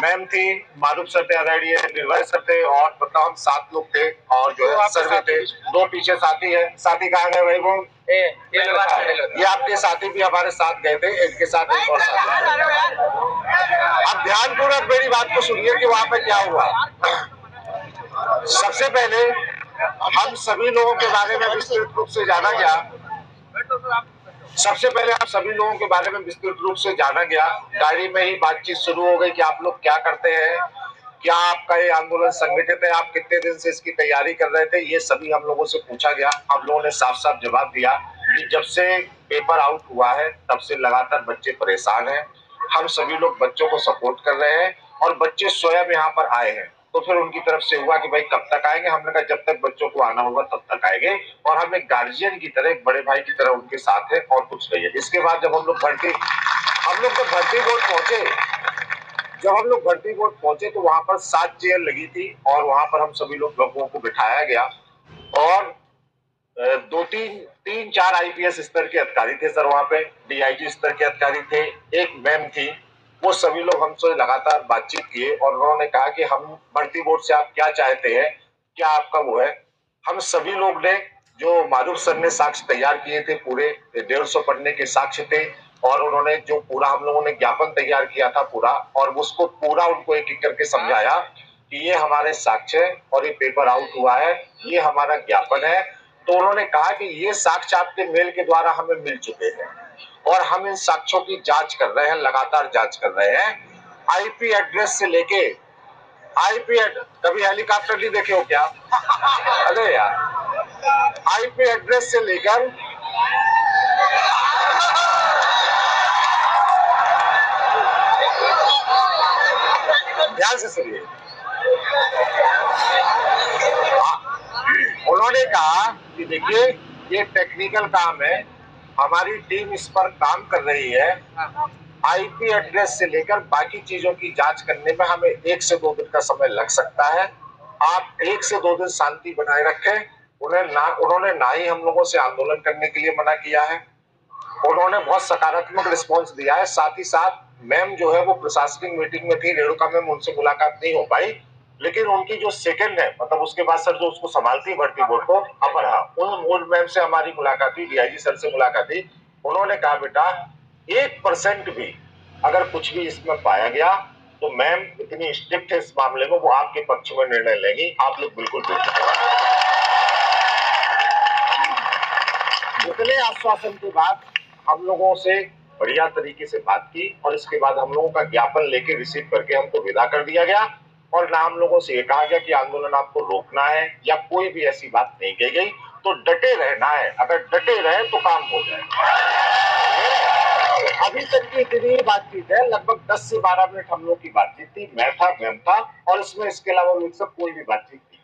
Ma'am थी, मारूफ sir थे, निर्भय सर थे, और मतलब हम 7 लोग थे, और जो है सर्वे थे। 2 पीछे साथी है। साथी कहाँ गए भाई? वो ये आपके साथी भी हमारे साथ गए थे, इनके साथ एक और साथी। अब ध्यानपूर्वक मेरी बात को सुनिए कि वहां पे क्या हुआ। सबसे पहले हम सभी लोगों के बारे में विस्तृत रूप से जाना गया। सबसे पहले आप सभी लोगों के बारे में विस्तृत रूप से जाना गया। गाड़ी में ही बातचीत शुरू हो गई कि आप लोग क्या करते हैं, क्या आपका ये आंदोलन संगठित है, आप कितने दिन से इसकी तैयारी कर रहे थे, ये सभी हम लोगों से पूछा गया। हम लोगों ने साफ साफ जवाब दिया कि जब से पेपर आउट हुआ है तब से लगातार बच्चे परेशान हैं। हम सभी लोग बच्चों को सपोर्ट कर रहे हैं और बच्चे स्वयं यहाँ पर आए हैं। तो फिर उनकी तरफ से हुआ कि भाई कब तक आएंगे। हमने कहा जब तक बच्चों को आना होगा तब तक आएंगे, और हम एक गार्जियन की तरह, एक बड़े भाई की तरह उनके साथ है, और कुछ नहीं है। इसके बाद जब हम लोग भर्ती बोर्ड पहुंचे तो वहां पर 7 चेयर लगी थी, और वहां पर हम सभी लोगों को बिठाया गया, और 3-4 आईपीएस स्तर के अधिकारी थे सर वहां पे, डीआईजी स्तर के अधिकारी थे, एक मैम थी। वो सभी लोग हमसे लगातार बातचीत किए, और उन्होंने कहा कि हम भर्ती बोर्ड से आप क्या चाहते हैं, क्या आपका वो है। हम सभी लोग ने, जो मारूफ सर ने साक्ष्य तैयार किए थे, पूरे 150 पन्ने के साक्ष्य थे, और उन्होंने जो पूरा हम लोगों ने ज्ञापन तैयार किया था पूरा, और उसको पूरा उनको एक एक करके समझाया कि ये हमारे साक्ष्य है और ये पेपर आउट हुआ है, ये हमारा ज्ञापन है। तो उन्होंने कहा कि ये साक्ष्य आपके मेल के द्वारा हमें मिल चुके हैं, और हम इन साक्ष्यों की जांच कर रहे हैं, लगातार जांच कर रहे हैं। आईपी एड्रेस से लेके कभी हेलीकॉप्टर नहीं देखे हो क्या? अरे यार, आईपी एड्रेस से लेकर ध्यान से सुनिए। उन्होंने कहा कि देखिए ये टेक्निकल काम है, हमारी टीम इस पर काम कर रही है। आईपी एड्रेस से लेकर बाकी चीजों की जांच करने में हमें 1 से 2 दिन का समय लग सकता है। आप 1 से 2 दिन शांति बनाए रखें। उन्होंने ना ही हम लोगों से आंदोलन करने के लिए मना किया है, उन्होंने बहुत सकारात्मक रिस्पांस दिया है। साथ ही साथ मैम जो है वो प्रशासनिक मीटिंग में थी, रेणुका मैम, उनसे मुलाकात नहीं हो पाई, लेकिन उनकी जो सेकंड है, मतलब उसके बाद सर जो उसको संभालती है भर्ती बोर्ड को, अपर्णा, उन मैम से हमारी मुलाकात हुई, डीआईजी सर से मुलाकात हुई। उन्होंने कहा बेटा 1% भी अगर कुछ भी इसमें पाया गया तो मैम इतनी स्ट्रिक्ट है इस मामले में, वो आपके पक्ष में निर्णय लेंगी, आप लोग बिल्कुल इतने आश्वासन के बाद हम लोगों से बढ़िया तरीके से बात की, और इसके बाद हम लोगों का ज्ञापन लेके रिसीव करके हमको विदा कर दिया गया, और ना हम लोगों से ये कहा गया कि आंदोलन आपको रोकना है या कोई भी ऐसी बात नहीं कही गई। तो डटे रहना है, अगर डटे रहे तो काम हो जाए। अभी तक की इतनी बातचीत है, लगभग 10 से 12 मिनट हम लोग की बातचीत थी, मैं था, मैम था, और इसमें इसके अलावा कोई भी बातचीत नहीं।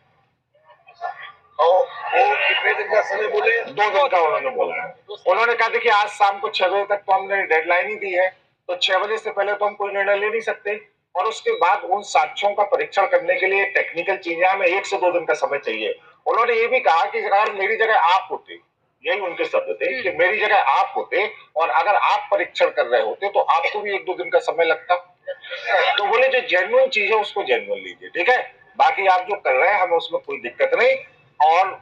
वो कितने दिन का समय बोले? 2 दिन का उन्होंने बोला है। उन्होंने कहा देखिए आज शाम को 6 बजे तक तो हमने डेडलाइन ही दी है, तो 6 बजे से पहले तो हम कोई निर्णय ले नहीं सकते, और उसके बाद उन साक्ष्यों का परीक्षण करने के लिए टेक्निकल चीजें हमें 1 से 2 दिन का समय चाहिए। उन्होंने ये भी कहा कि अगर मेरी जगह आप होते, यही उनके शब्द थे कि मेरी जगह आप होते और अगर आप परीक्षण कर रहे होते तो आपको भी 1-2 दिन का समय लगता। तो बोले जो जेन्युइन चीज है उसको जेन्युइन लीजिए, ठीक है, बाकी आप जो कर रहे हैं हमें उसमें कोई दिक्कत नहीं। और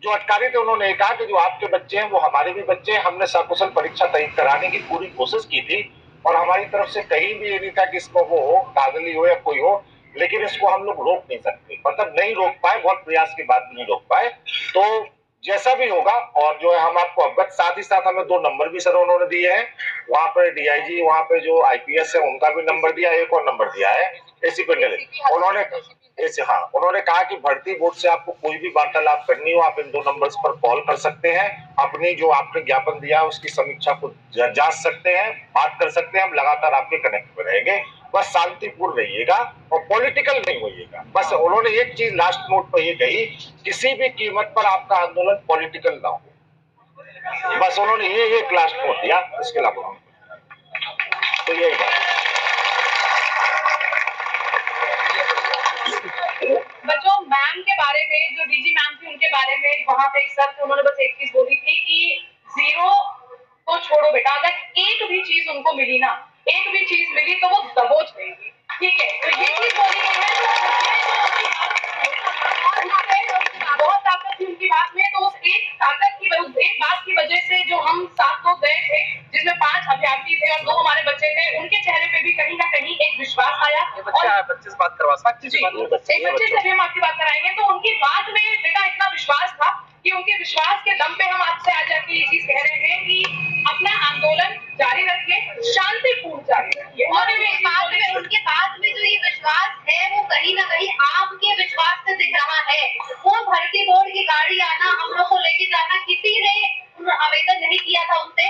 जो अधिकारी थे उन्होंने कहा कि जो आपके बच्चे हैं वो हमारे भी बच्चे हैं, हमने सकुशल परीक्षा तय कराने की पूरी कोशिश की थी, और हमारी तरफ से कहीं भी ये नहीं था कि इसको वो हो, कागली हो या कोई हो, लेकिन इसको हम लोग रोक नहीं सकते, मतलब नहीं रोक पाए, बहुत प्रयास के बाद नहीं रोक पाए। तो जैसा भी होगा, और जो है हम आपको अवगत, साथ ही साथ हमें 2 नंबर भी सर उन्होंने दिए हैं, वहां पे डीआईजी, वहां पे जो आईपीएस है उनका भी नंबर दिया, एक और नंबर दिया है एसीपी। उन्होंने ऐसे, हाँ, उन्होंने कहा कि भर्ती बोर्ड से आपको कोई भी वार्तालाप करनी हो आप इन 2 नंबर्स पर कॉल कर सकते हैं, अपनी जो आपने ज्ञापन दिया है उसकी समीक्षा को जांच सकते हैं, बात कर सकते हैं, हम लगातार आपके कनेक्ट में रहेंगे, बस शांतिपूर्ण रहिएगा और पॉलिटिकल नहीं होइएगा। बस उन्होंने एक चीज लास्ट नोट पर ये कही, किसी भी कीमत पर आपका आंदोलन पॉलिटिकल ना हो, बस उन्होंने ये एक लास्ट नोट दिया, इसके अलावा तो यही बात। बच्चों मैम के बारे में, जो डीजी मैम थी उनके बारे में वहां पे एक सर थे, उन्होंने बस एक चीज बोली थी कि 0 तो छोड़ो बेटा, अगर एक भी चीज उनको मिली ना, एक भी चीज मिली तो वो दबोच देंगी, ठीक है। तो ये करवाया। ये बच्चे से बात करवा सकते जी, एक बच्चे से भी हम आपकी बात कराएंगे। तो उनकी बात में बेटा इतना विश्वास था कि उनके विश्वास के दम पे हम आपसे आज आके ये चीज कह रहे हैं कि अपना आंदोलन जारी रखिए, शांतिपूर्ण जारी रखिए। और उनके बात में जो ये विश्वास है वो कहीं ना कहीं आपके विश्वास से दिख रहा है। वो भर्ती बोर्ड की गाड़ी आना, हम लोग को लेके जाना, किसी ने आवेदन नहीं किया था उनसे